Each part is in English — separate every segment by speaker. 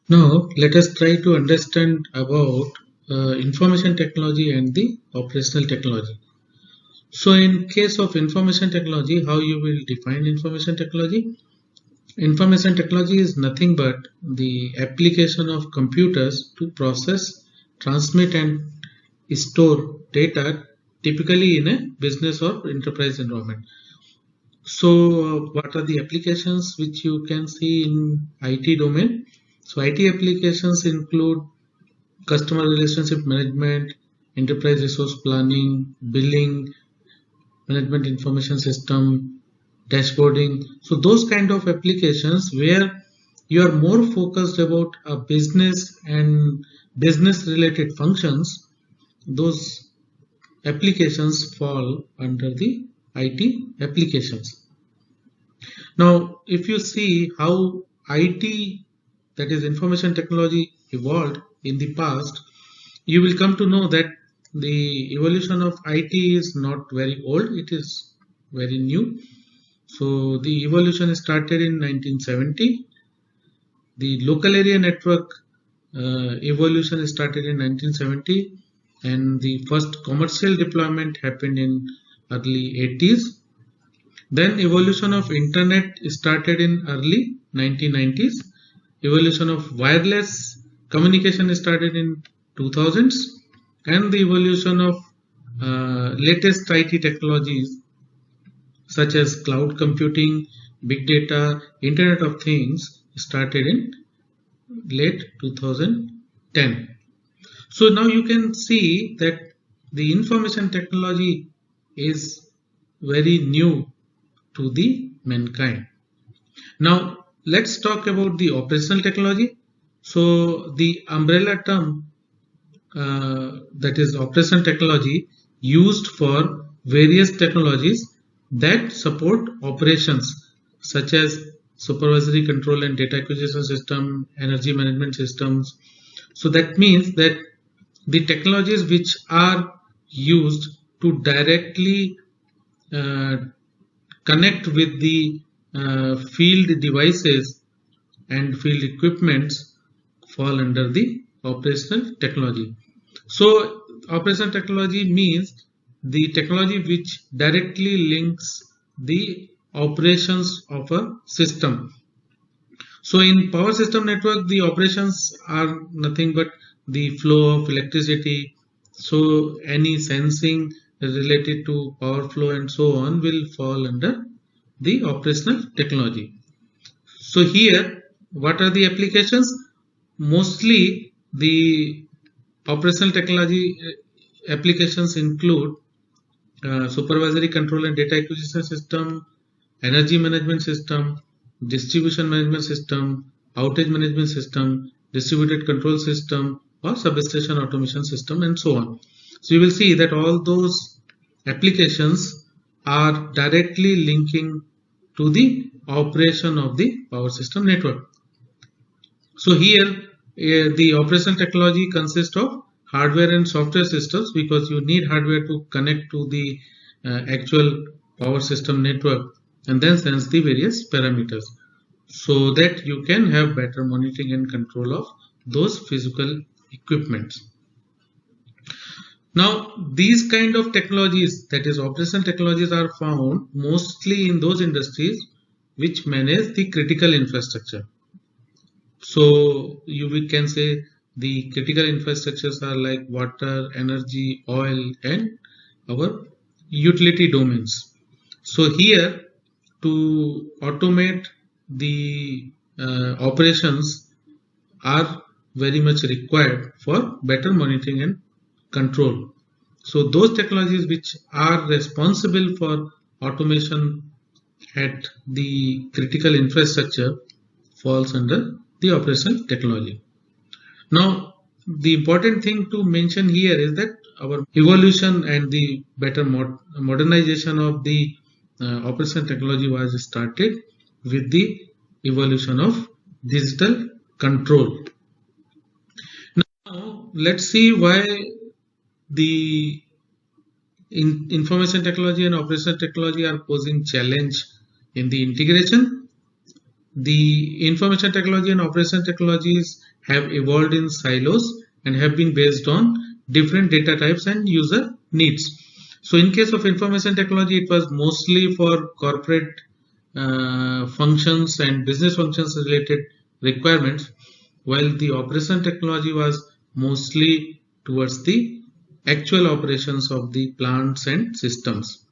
Speaker 1: Now, let us try to understand about information technology and the operational technology. So, in case of information technology, how you will define information technology? Information technology is nothing but the application of computers to process, transmit, and store data, typically in a business or enterprise environment. So, what are the applications which you can see in IT domain? So, IT applications include customer relationship management, enterprise resource planning, billing, management information system, dashboarding. So those kind of applications where you are more focused about a business and business related functions, those applications fall under the IT applications. Now, if you see how IT, that is information technology, evolved in the past, you will come to know that the evolution of IT is not very old, it is very new. So the evolution started in 1970. The local area network evolution started in 1970, and the first commercial deployment happened in early 80s. Then evolution of internet started in early 1990s. Evolution of wireless communication started in 2000s, and the evolution of latest IT technologies such as cloud computing, big data, Internet of Things started in late 2010. So now you can see that the information technology is very new to the mankind. Now let's talk about the operational technology. So the umbrella term that is operational technology used for various technologies that support operations such as supervisory control and data acquisition system, energy management systems. So that means that the technologies which are used to directly uh, connect with the field devices and field equipments fall under the operational technology. So operational technology means the technology which directly links the operations of a system. So in power system network, the operations are nothing but the flow of electricity. So any sensing related to power flow and so on will fall under the operational technology. So here, what are the applications? Mostly the operational technology applications include supervisory control and data acquisition system, energy management system, distribution management system, outage management system, distributed control system, or substation automation system, and so on. So you will see that all those applications are directly linking to the operation of the power system network. So here the operational technology consists of hardware and software systems, because you need hardware to connect to the actual power system network and then sense the various parameters, so that you can have better monitoring and control of those physical equipments. Now these kind of technologies, that is operational technologies, are found mostly in those industries which manage the critical infrastructure. So we can say the critical infrastructures are like water, energy, oil, and our utility domains. So here, to automate the operations are very much required for better monitoring and control. So those technologies which are responsible for automation at the critical infrastructure falls under the operational technology. Now, the important thing to mention here is that our evolution and the better modernization of the operational technology was started with the evolution of digital control. Now, let's see why the information technology and operational technology are posing challenge in the integration. The information technology and operation technologies have evolved in silos and have been based on different data types and user needs. So in case of information technology, it was mostly for corporate functions and business functions related requirements, while the operation technology was mostly towards the actual operations of the plants and systems.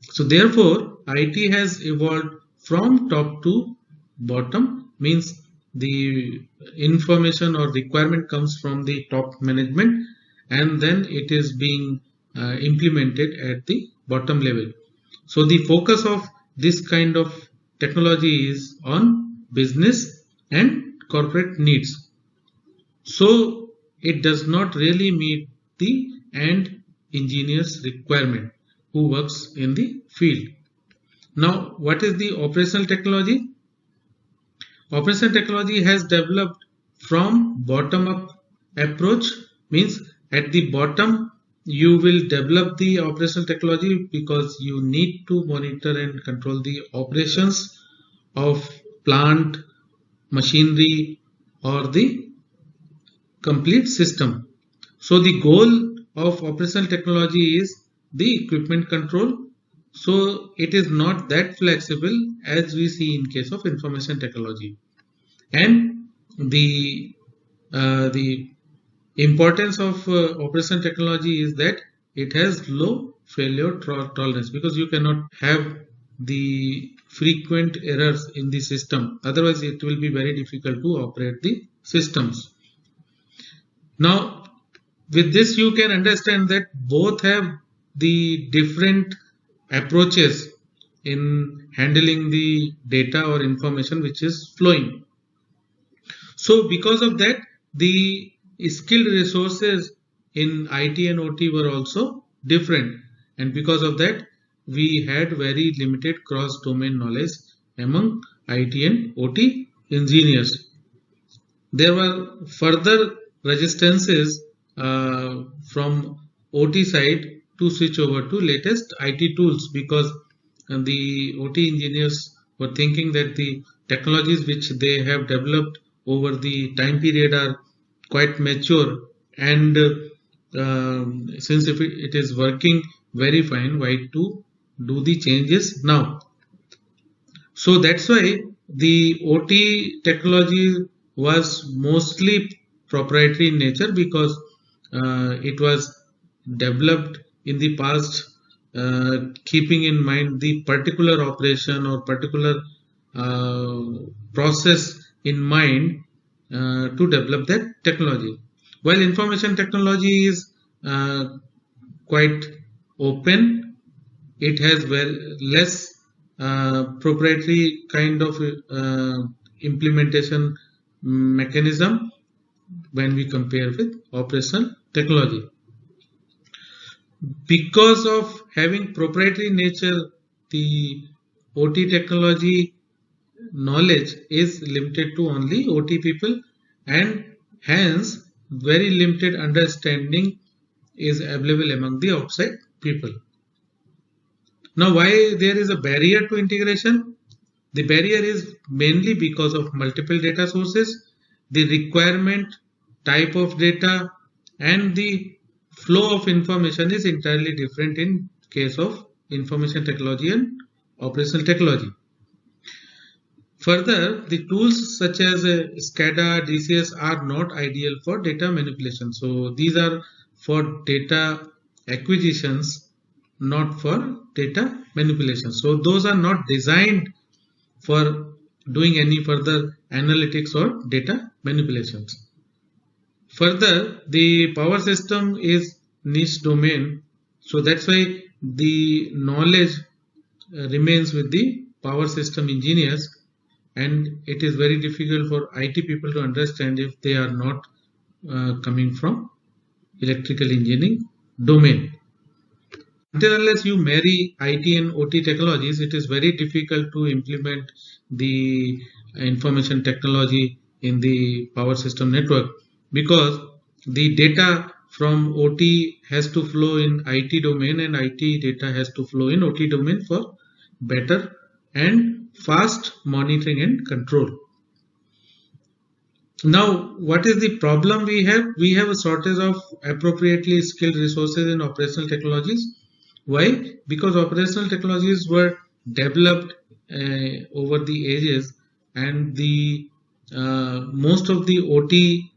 Speaker 1: So therefore, IT has evolved from top to bottom, means the information or requirement comes from the top management and then it is being implemented at the bottom level. So the focus of this kind of technology is on business and corporate needs. So it does not really meet the end engineer's requirement who works in the field. Now, what is the operational technology? Operational technology has developed from bottom-up approach, means at the bottom you will develop the operational technology because you need to monitor and control the operations of plant, machinery or the complete system. So the goal of operational technology is the equipment control. So it is not that flexible as we see in case of information technology. And the importance of operational technology is that it has low failure tolerance, because you cannot have the frequent errors in the system, otherwise it will be very difficult to operate the systems. Now with this you can understand that both have the different approaches in handling the data or information which is flowing. So because of that, the skilled resources in IT and OT were also different, and because of that we had very limited cross domain knowledge among IT and OT engineers. There were further resistances from OT side to switch over to latest IT tools, because the OT engineers were thinking that the technologies which they have developed over the time period are quite mature, and since if it is working very fine, why to do the changes now? So that's why the OT technology was mostly proprietary in nature, because it was developed in the past keeping in mind the particular operation or particular process in mind to develop that technology. While information technology is quite open, it has less proprietary kind of implementation mechanism when we compare with operational technology. Because of having proprietary nature, the OT technology knowledge is limited to only OT people, and hence very limited understanding is available among the outside people. Now, why there is a barrier to integration? The barrier is mainly because of multiple data sources, the requirement type of data, and the flow of information is entirely different in case of information technology and operational technology. Further, the tools such as SCADA, DCS are not ideal for data manipulation. So these are for data acquisitions, not for data manipulation. So those are not designed for doing any further analytics or data manipulations. Further, the power system is niche domain, so that's why the knowledge remains with the power system engineers, and it is very difficult for IT people to understand if they are not coming from electrical engineering domain. Until unless you marry IT and OT technologies, it is very difficult to implement the information technology in the power system network, because the data from OT has to flow in IT domain and IT data has to flow in OT domain for better and fast monitoring and control. Now, what is the problem we have? We have a shortage of appropriately skilled resources in operational technologies. Why? Because operational technologies were developed over the ages, and the most of the OT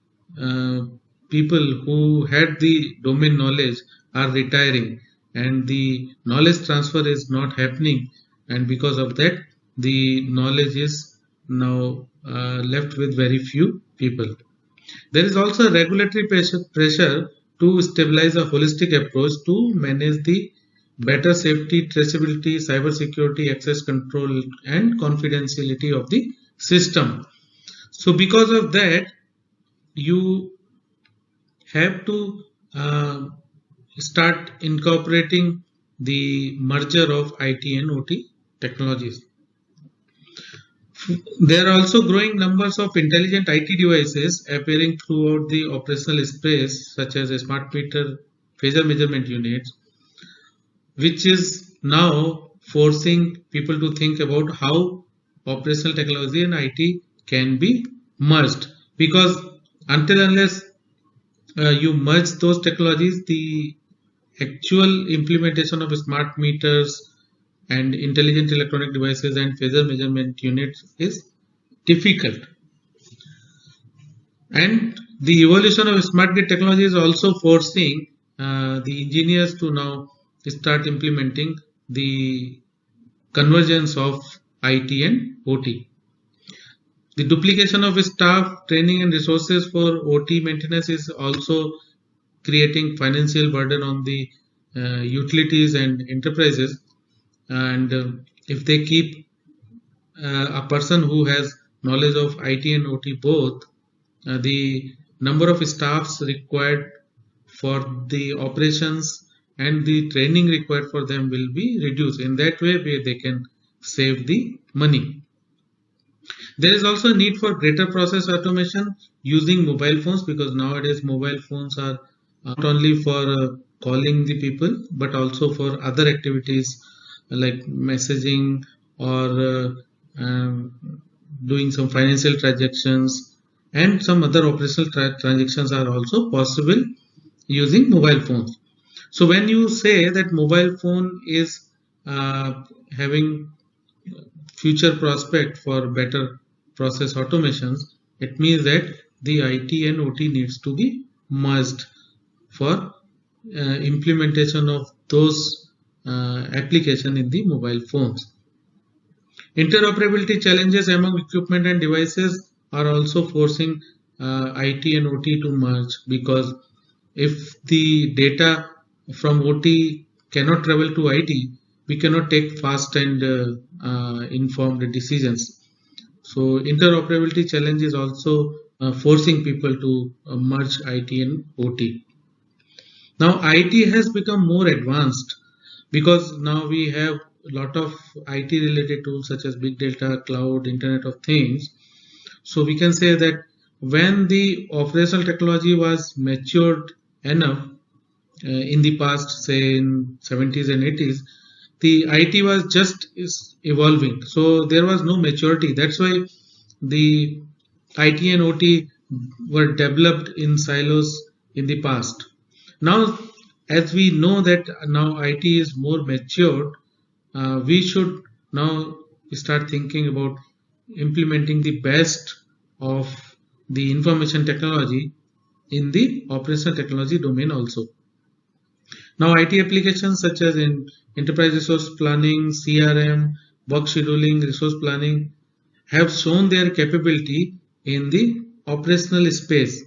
Speaker 1: people who had the domain knowledge are retiring, and the knowledge transfer is not happening, and because of that, the knowledge is now left with very few people. There is also regulatory pressure to stabilize a holistic approach to manage the better safety, traceability, cybersecurity, access control, and confidentiality of the system. So, because of that, you have to start incorporating the merger of IT and OT technologies. There are also growing numbers of intelligent IT devices appearing throughout the operational space, such as a smart meter, phasor measurement units, which is now forcing people to think about how operational technology and IT can be merged. Because until unless you merge those technologies, the actual implementation of smart meters and intelligent electronic devices and phasor measurement units is difficult. And the evolution of smart grid technology is also forcing the engineers to now start implementing the convergence of IT and OT. The duplication of staff, training, and resources for OT maintenance is also creating financial burden on the utilities and enterprises. And if they keep a person who has knowledge of IT and OT both, the number of staffs required for the operations and the training required for them will be reduced. In that way, they can save the money. There is also a need for greater process automation using mobile phones, because nowadays mobile phones are not only for calling the people but also for other activities like messaging or doing some financial transactions, and some other operational transactions are also possible using mobile phones. So when you say that mobile phone is having future prospect for better process automations, it means that the IT and OT needs to be merged for implementation of those application in the mobile phones. Interoperability challenges among equipment and devices are also forcing IT and OT to merge, because if the data from OT cannot travel to IT, we cannot take fast and informed decisions. So interoperability challenge is also forcing people to merge IT and OT. Now IT has become more advanced because now we have a lot of IT related tools such as big data, cloud, internet of things. So we can say that when the operational technology was matured enough in the past, say in 70s and 80s, the IT was just evolving. So there was no maturity. That's why the IT and OT were developed in silos in the past. Now, as we know that now IT is more matured, we should now start thinking about implementing the best of the information technology in the operational technology domain also. Now, IT applications such as in enterprise resource planning, CRM, work scheduling, resource planning have shown their capability in the operational space.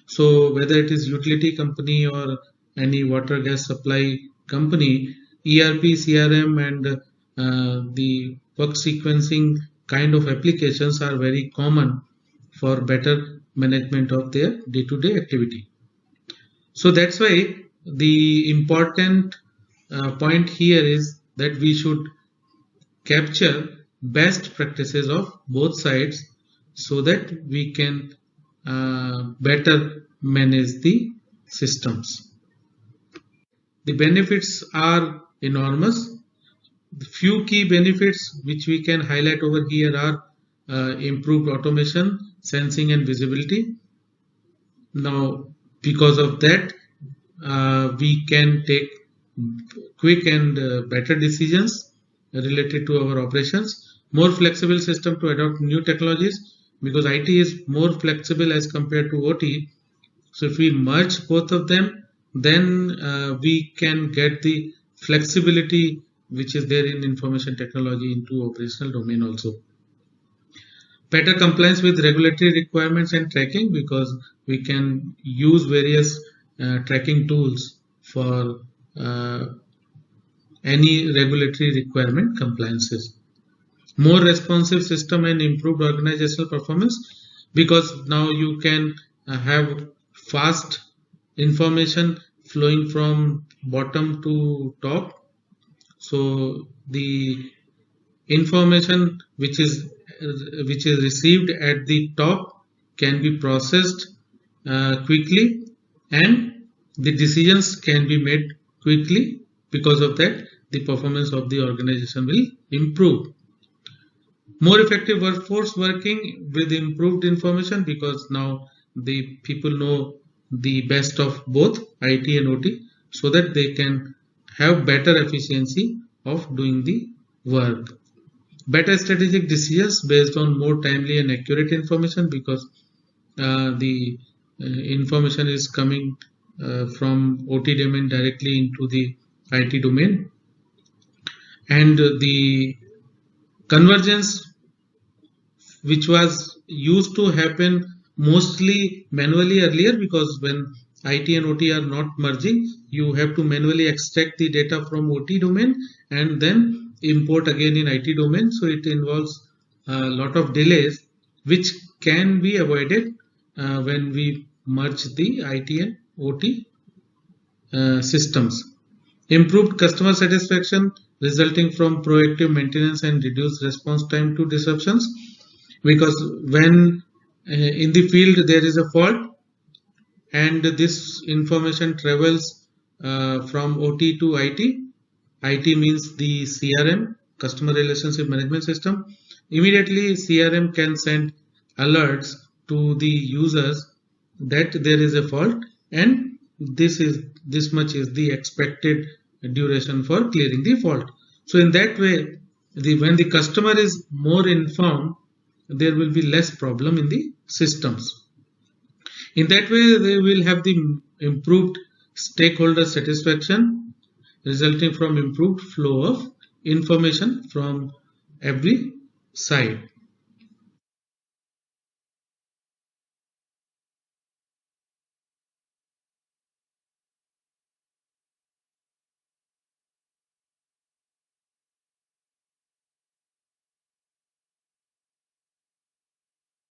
Speaker 1: So whether it is utility company or any water gas supply company, ERP, CRM, and the work sequencing kind of applications are very common for better management of their day-to-day activity. So that's why the important point here is that we should capture best practices of both sides so that we can better manage the systems. The benefits are enormous. The few key benefits which we can highlight over here are improved automation, sensing and visibility. Now, because of that, we can take quick and better decisions related to our operations. More flexible system to adopt new technologies, because IT is more flexible as compared to OT. So if we merge both of them, then we can get the flexibility which is there in information technology into operational domain also. Better compliance with regulatory requirements and tracking, because we can use various tracking tools for any regulatory requirement compliances. More responsive system and improved organizational performance, because now you can have fast information flowing from bottom to top. So the information which is received at the top can be processed quickly, and the decisions can be made quickly. Because of that, the performance of the organization will improve. More effective workforce working with improved information, because now the people know the best of both IT and OT, so that they can have better efficiency of doing the work. Better strategic decisions based on more timely and accurate information, because the information is coming from OT domain directly into the IT domain, and the convergence which was used to happen mostly manually earlier, because when IT and OT are not merging, you have to manually extract the data from OT domain and then import again in IT domain. So it involves a lot of delays, which can be avoided when we merge the IT and OT systems. Improved customer satisfaction resulting from proactive maintenance and reduced response time to disruptions, because when in the field there is a fault and this information travels from OT to IT. IT means the CRM, customer relationship management system. Immediately CRM can send alerts to the users that there is a fault, and this much is the expected duration for clearing the fault. So in that way, when the customer is more informed, there will be less problem in the systems. In that way, they will have the improved stakeholder satisfaction resulting from improved flow of information from every side.